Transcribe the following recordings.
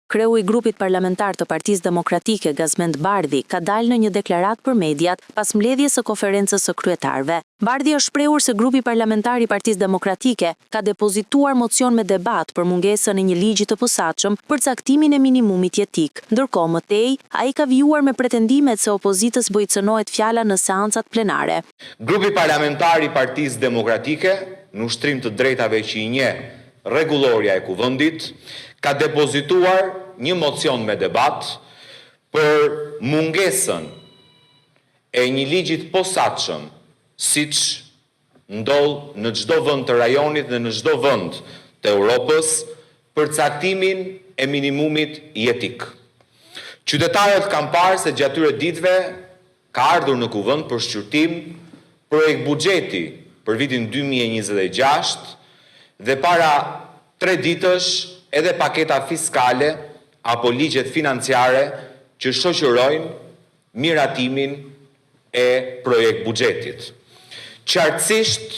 Kreu i grupit parlamentar të Partisë Demokratike Gazmend Bardhi ka dalë në një deklaratë për mediat pas mbledhjes së konferencës së kryetarëve. Bardhi është shprehur se grupi parlamentar i Partisë Demokratike ka depozituar mocion me debat për mungesën e një ligji të posaçëm për caktimin e minimumit jetik. Ndërkohë më tej, ai ka vijuar me pretendimet se opozitës bojcënohet fjala në seancat plenare. Grupi parlamentar i Partisë Demokratike, në ushtrim të drejtave që i njeh rregullorja e kuvendit, ka depozituar një mocion me debat për mungesën e një ligji të posaçëm, siç ndodh në çdo vend të rajonit dhe në çdo vend të Europës, për caktimin e minimumit jetik. Qytetarët kanë parë se gjatë këtyre ditëve ka ardhur në kuvend për shqyrtim projekt buxheti për vitin 2026 dhe para 3 ditësh edhe paketa fiskale apo ligjet financiare që shoqërojnë miratimin e projekt buxhetit. Qartësisht,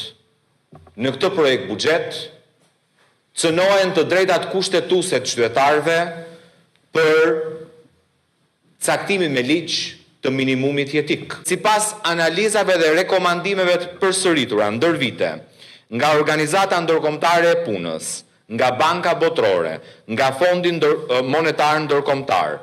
në këtë projekt buxhet cënohen të drejtat kushtetuese të qytetarëve për caktimin me ligj të minimumit jetik. Sipas analizave dhe rekomandimeve të përsëritura ndër vite nga Organizata Ndërkombëtare e Punës, nga Banka Botërore, nga Fondi Monetar Ndërkombëtar,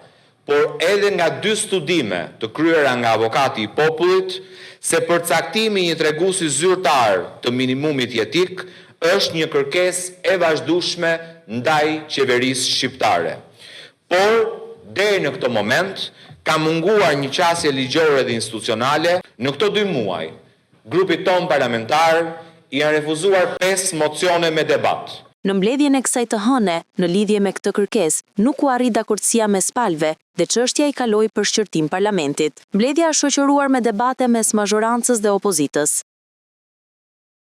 por edhe nga 2 studime të kryera nga Avokati i Popullit, se përcaktimi i një treguesi zyrtar të minimumit jetik është një kërkesë e vazhdueshme ndaj qeverisë shqiptare. Por deri në këtë moment ka munguar një qasje ligjore dhe institucionale. Në këto 2 muaj, grupi ton parlamentar i ka refuzuar 5 mocione me debat. Në mbledhjen e kësaj të hëne, në lidhje me këtë kërkesë, nuk u arrit dakordësia mes palëve dhe çështja i kaloi për shqyrtim parlamentit. Mbledhja është shoqëruar me debate mes mazhorancës dhe opozitës.